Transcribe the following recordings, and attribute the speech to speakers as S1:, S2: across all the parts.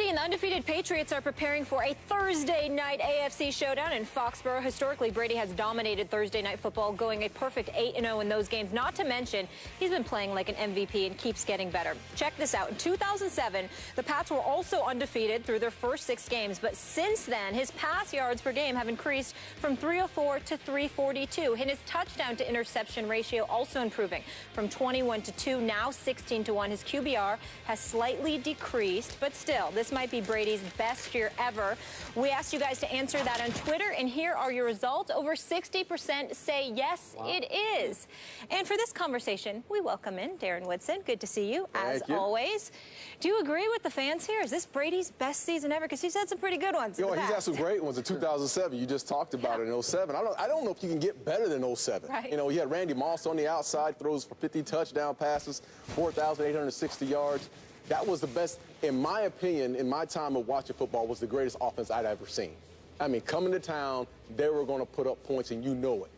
S1: and the undefeated Patriots are preparing for a Thursday night AFC showdown in Foxborough. Historically, Brady has dominated Thursday night football, going a perfect 8-0 in those games. Not to mention, he's been playing like an MVP and keeps getting better. Check this out. In 2007, the Pats were also undefeated through their first 6 games. But since then, his pass yards per game have increased from 304 to 342. And his touchdown to interception ratio also improving from 21 to 2, now 16 to 1. His QBR has slightly decreased, but still, this might be Brady's best year ever. We asked you guys to answer that on Twitter, and here are your results. Over 60% say yes, it is. And for this conversation, we welcome in Darren Woodson. Good to see you, as always. Do you agree with the fans here? Is this Brady's best season ever? Because he's had some pretty good ones.
S2: He's had some great ones in 2007. You just talked about it in 07. I don't know if you can get better than 07.
S1: Right.
S2: You know, you had Randy Moss on the outside, throws for 50 touchdown passes, 4,860 yards. That was the best, in my opinion, in my time of watching football, was the greatest offense I'd ever seen. I mean, coming to town, they were going to put up points, and you know it.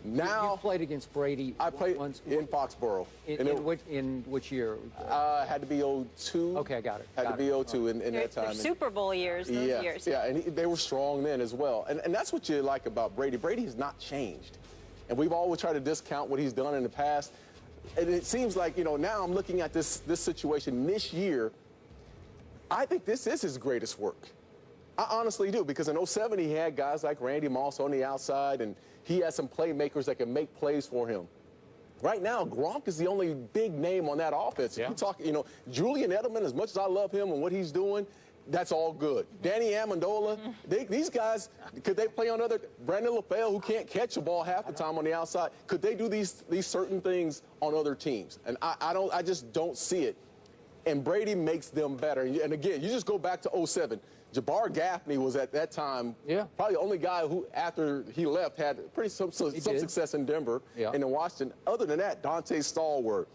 S2: Now,
S3: you played against Brady.
S2: I played in Foxborough.
S3: In which year?
S2: Had to be 02.
S3: Okay, I got it.
S2: Had to be 02 in that time.
S1: Super Bowl years, those years.
S2: Yeah, and they were strong then as well. And that's what you like about Brady. Brady has not changed. And we've always tried to discount what he's done in the past. And it seems like, you know, now I'm looking at this situation this year. I think this is his greatest work. I honestly do, because in 07 he had guys like Randy Moss on the outside, and he had some playmakers that can make plays for him. Right now, Gronk is the only big name on that offense. Yeah. You talk, you know, Julian Edelman, as much as I love him and what he's doing, that's all good. Danny Amendola, these guys, could they play on other? Brandon LaFell, who can't catch the ball half the time on the outside, could they do these certain things on other teams? And I just don't see it. And Brady makes them better. And again, you just go back to 07. Jabbar Gaffney was at that time probably the only guy who, after he left, had some success in Denver and in Washington. Other than that, Dante Stallworth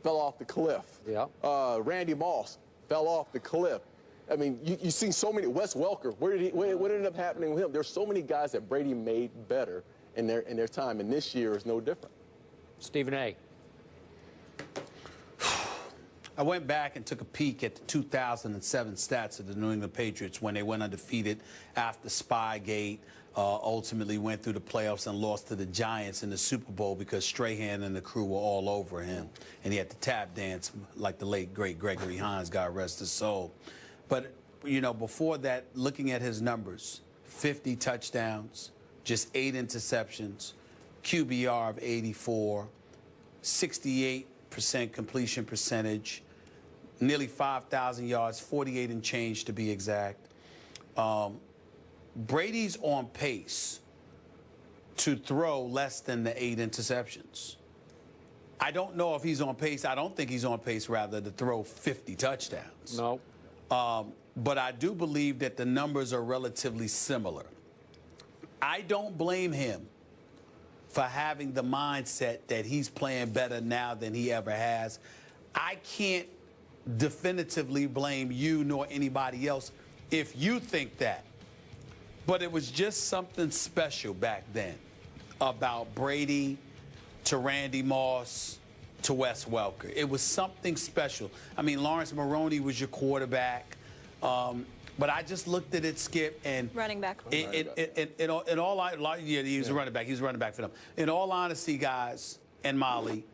S2: fell off the cliff. Randy Moss fell off the cliff. I mean, you see so many. Wes Welker, what ended up happening with him? There's so many guys that Brady made better in their time, and this year is no different.
S3: Stephen A.
S4: I went back and took a peek at the 2007 stats of the New England Patriots when they went undefeated after Spygate, ultimately went through the playoffs and lost to the Giants in the Super Bowl because Strahan and the crew were all over him, and he had to tap dance like the late, great Gregory Hines, God rest his soul. But, you know, before that, looking at his numbers, 50 touchdowns, just 8 interceptions, QBR of 84, 68% completion percentage, nearly 5,000 yards, 48 and change to be exact. Brady's on pace to throw less than the 8 interceptions. I don't know if he's on pace. I don't think he's on pace, rather, to throw 50 touchdowns.
S3: No.
S4: But I do believe that the numbers are relatively similar. I don't blame him for having the mindset that he's playing better now than he ever has. I can't definitively blame you nor anybody else if you think that. But it was just something special back then about Brady to Randy Moss to Wes Welker. It was something special. I mean, Lawrence Maroney was your quarterback. But I just looked at it, Skip, and
S1: running back.
S4: He was a running back. He was a running back for them. In all honesty, guys, and Molly,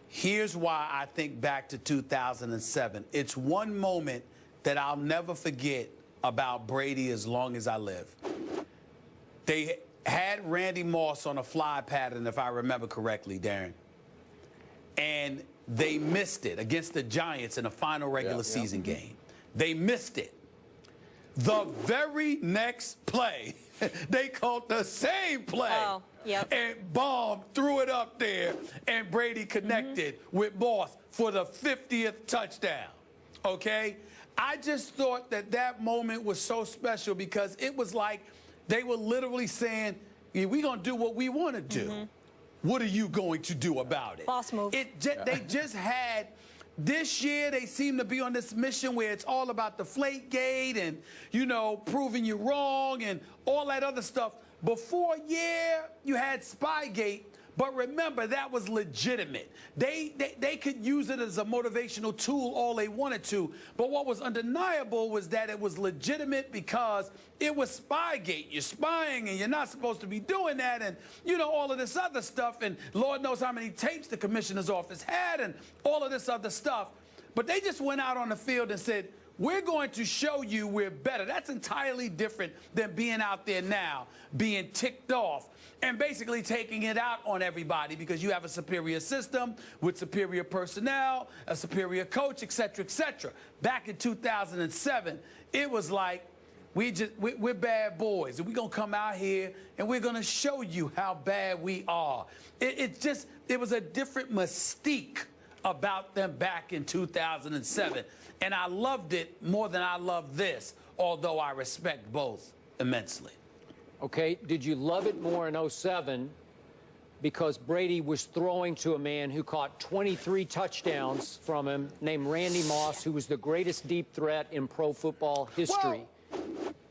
S4: here's why I think back to 2007. It's one moment that I'll never forget about Brady as long as I live. They had Randy Moss on a fly pattern, if I remember correctly, Darren, and they missed it against the Giants in a final regular season game. They missed it. The very next play, they called the same play. And Baum threw it up there, and Brady connected with Moss for the 50th touchdown. Okay? I just thought that that moment was so special because it was like they were literally saying, yeah, we're going to do what we want to do. What are you going to do about it?
S1: Boss move.
S4: They just had... This year, they seem to be on this mission where it's all about the Deflategate and, you know, proving you wrong and all that other stuff. Before, yeah, you had Spygate, But remember, that was legitimate. They could use it as a motivational tool all they wanted to. But what was undeniable was that it was legitimate because it was Spygate. You're spying and you're not supposed to be doing that, and, you know, all of this other stuff. And Lord knows how many tapes the commissioner's office had and all of this other stuff. But they just went out on the field and said, we're going to show you we're better. That's entirely different than being out there now, being ticked off and basically taking it out on everybody because you have a superior system with superior personnel, a superior coach, et cetera, et cetera. Back in 2007, it was like, we're bad boys, and we're going to come out here and we're going to show you how bad we are. It was a different mystique about them back in 2007. And I loved it more than I love this, although I respect both immensely.
S3: Okay, did you love it more in 07 because Brady was throwing to a man who caught 23 touchdowns from him named Randy Moss, who was the greatest deep threat in pro football history?
S4: Well,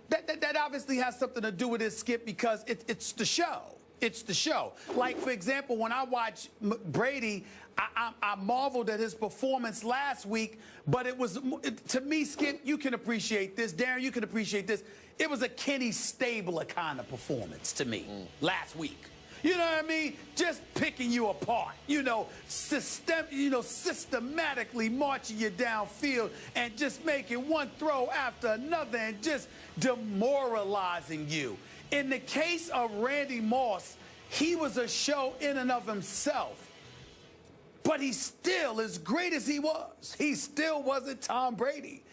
S4: that obviously has something to do with it, Skip, because it's the show. It's the show. Like, for example, when I watch Brady, I marveled at his performance last week, but it was, to me, Skip, you can appreciate this. Darren, you can appreciate this. It was a Kenny Stabler kind of performance to me last week. You know what I mean? Just picking you apart, you know, systematically marching you downfield and just making one throw after another and just demoralizing you. In the case of Randy Moss, he was a show in and of himself. But he's still, as great as he was, he still wasn't Tom Brady.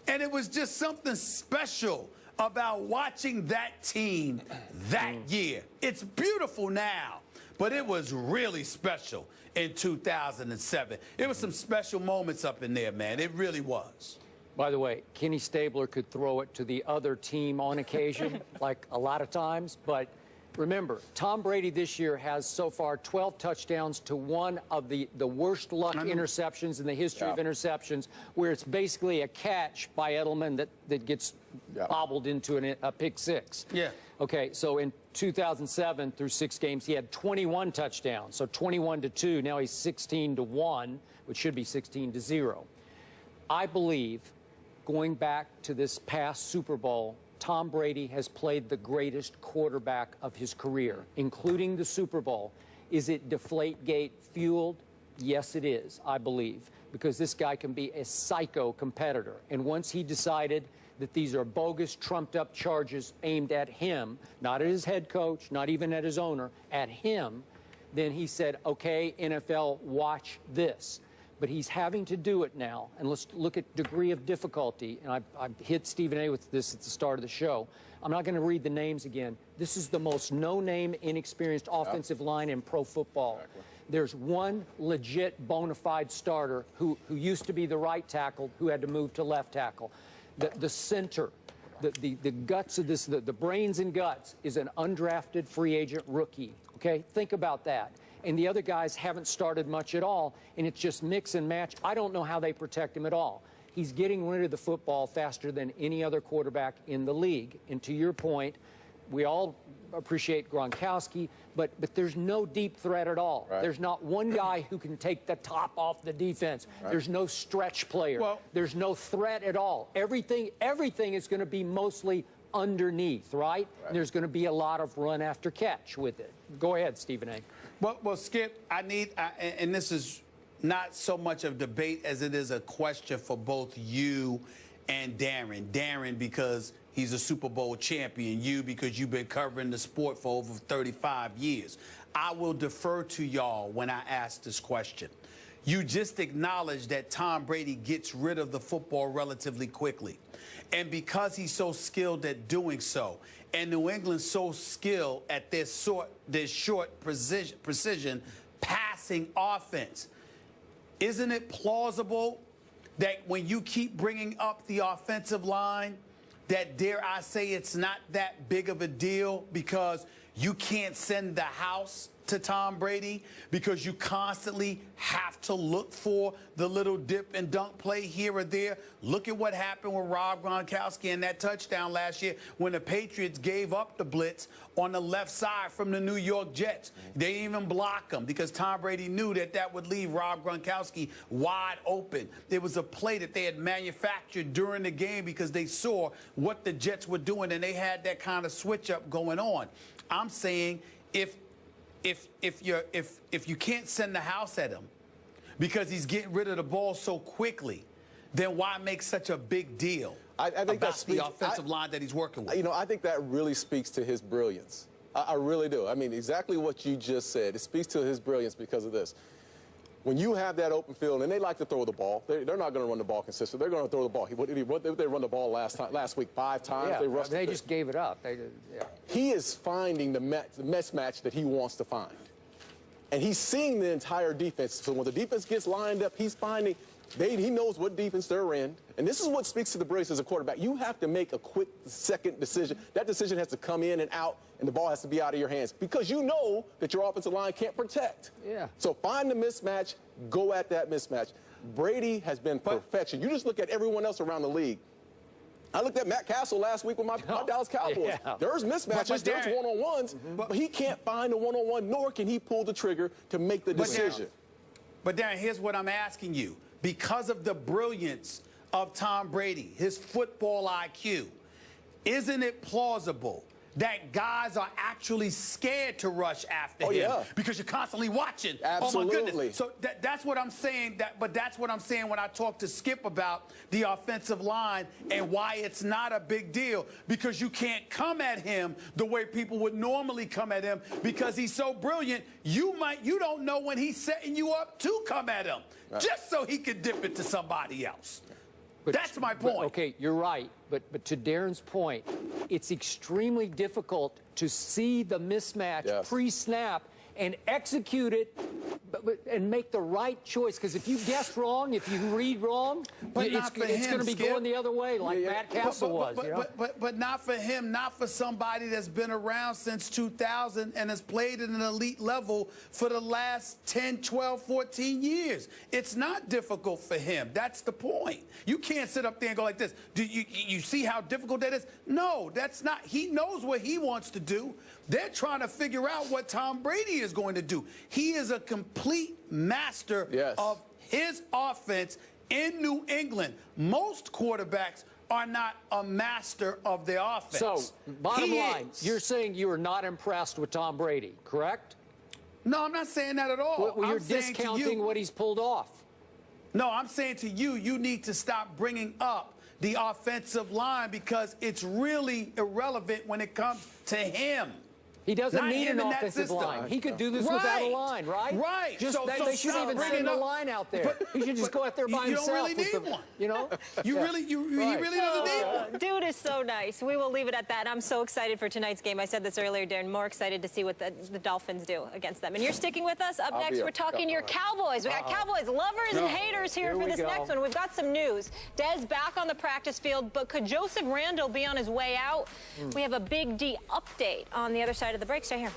S4: And it was just something special about watching that team that year. It's beautiful now, but it was really special in 2007. It was some special moments up in there, man. It really was.
S3: By the way, Kenny Stabler could throw it to the other team on occasion, like a lot of times. But remember, Tom Brady this year has so far 12 touchdowns to one of the worst luck interceptions in the history of interceptions, where it's basically a catch by Edelman that gets bobbled into a pick six. Yeah. Okay, so in 2007 through 6 games, he had 21 touchdowns, so 21-2. Now he's 16-1, which should be 16-0. I believe, going back to this past Super Bowl, Tom Brady has played the greatest quarterback of his career, including the Super Bowl. Is it Deflategate fueled? Yes, it is, I believe, because this guy can be a psycho competitor. And once he decided that these are bogus, trumped-up charges aimed at him, not at his head coach, not even at his owner, at him, then he said, okay, NFL, watch this. But he's having to do it now. And let's look at degree of difficulty. And I hit Stephen A. with this at the start of the show. I'm not going to read the names again. This is the most no-name, inexperienced offensive line in pro football. Exactly. There's one legit bona fide starter who used to be the right tackle, who had to move to left tackle. The center, the guts of this, the brains and guts, is an undrafted free agent rookie. Okay, think about that. And the other guys haven't started much at all, and it's just mix and match. I don't know how they protect him at all. He's getting rid of the football faster than any other quarterback in the league. And to your point, we all appreciate Gronkowski, but there's no deep threat at all. Right. There's not one guy who can take the top off the defense. Right. There's no stretch player. Well, there's no threat at all. Everything is going to be mostly underneath, right? And there's going to be a lot of run after catch with it. Go ahead, Stephen A.
S4: Well, Skip, and this is not so much of debate as it is a question for both you and Darren. Darren, because he's a Super Bowl champion. You, because you've been covering the sport for over 35 years. I will defer to y'all when I ask this question. You just acknowledged that Tom Brady gets rid of the football relatively quickly. And because he's so skilled at doing so, and New England's so skilled at their short precision passing offense, isn't it plausible that when you keep bringing up the offensive line, that, dare I say, it's not that big of a deal because you can't send the house to Tom Brady because you constantly have to look for the little dip and dunk play here or there. Look at what happened with Rob Gronkowski and that touchdown last year when the Patriots gave up the blitz on the left side from the New York Jets. They didn't even block them because Tom Brady knew that that would leave Rob Gronkowski wide open. It was a play that they had manufactured during the game because they saw what the Jets were doing and they had that kind of switch up going on. I'm saying if you can't send the house at him because he's getting rid of the ball so quickly, then why make such a big deal
S2: I think
S4: about
S2: that's
S4: the offensive line that he's working with?
S2: You know, I think that really speaks to his brilliance. I really do. I mean, exactly what you just said. It speaks to his brilliance because of this. When you have that open field, and they like to throw the ball, they're not going to run the ball consistently. They're going to throw the ball. They run the ball last week 5 times.
S3: Yeah, they just gave it up. Yeah.
S2: He is finding the mismatch that he wants to find. And he's seeing the entire defense. So when the defense gets lined up, he's finding he knows what defense they're in. And this is what speaks to the brilliance as a quarterback. You have to make a quick second decision. That decision has to come in and out, and the ball has to be out of your hands because you know that your offensive line can't protect.
S3: Yeah.
S2: So find the mismatch, go at that mismatch. Brady has been perfection. You just look at everyone else around the league. I looked at Matt Castle last week with my Dallas Cowboys.
S3: Yeah.
S2: There's mismatches, there's one-on-ones, but he can't find a one-on-one, nor can he pull the trigger to make the decision.
S4: But Darren, here's what I'm asking you. Because of the brilliance of Tom Brady, his football IQ, isn't it plausible that guys are actually scared to rush after him?
S2: Yeah.
S4: Because you're constantly watching.
S2: Absolutely.
S4: Oh, my goodness. So that's what I'm saying. But that's what I'm saying when I talk to Skip about the offensive line and why it's not a big deal. Because you can't come at him the way people would normally come at him because he's so brilliant. You don't know when he's setting you up to come at him, just so he can dip it to somebody else. That's my point.
S3: Okay, you're right. But to Darren's point, it's extremely difficult to see the mismatch pre-snap and execute it and make the right choice. Because if you guess wrong, if you read wrong, it's going to be going the other way like Matt Castle was.
S4: But not for him, not for somebody that's been around since 2000 and has played at an elite level for the last 10, 12, 14 years. It's not difficult for him. That's the point. You can't sit up there and go like this. Do you see how difficult that is? No, that's not. He knows what he wants to do. They're trying to figure out what Tom Brady is going to do. He is a complete master of his offense in New England. Most quarterbacks are not a master of their offense.
S3: So, bottom line, you're saying you are not impressed with Tom Brady, correct?
S4: No, I'm not saying that at all.
S3: Well, you're discounting what he's pulled off.
S4: No, I'm saying to you, you need to stop bringing up the offensive line because it's really irrelevant when it comes to him.
S3: He doesn't need an offensive line. He could do this without a line, right?
S4: Right.
S3: Just, they shouldn't even send a line out there. He should just go out there by himself.
S4: You don't really need one.
S3: You know?
S4: He really doesn't need one.
S1: Dude is so nice. We will leave it at that. I'm so excited for tonight's game. I said this earlier, Darren. More excited to see what the Dolphins do against them. And you're sticking with us. Up next, we're talking your Cowboys. We got Cowboys lovers and haters here for this next one. We've got some news. Dez back on the practice field, but could Joseph Randle be on his way out? We have a Big D update on the other side of the break. Stay here.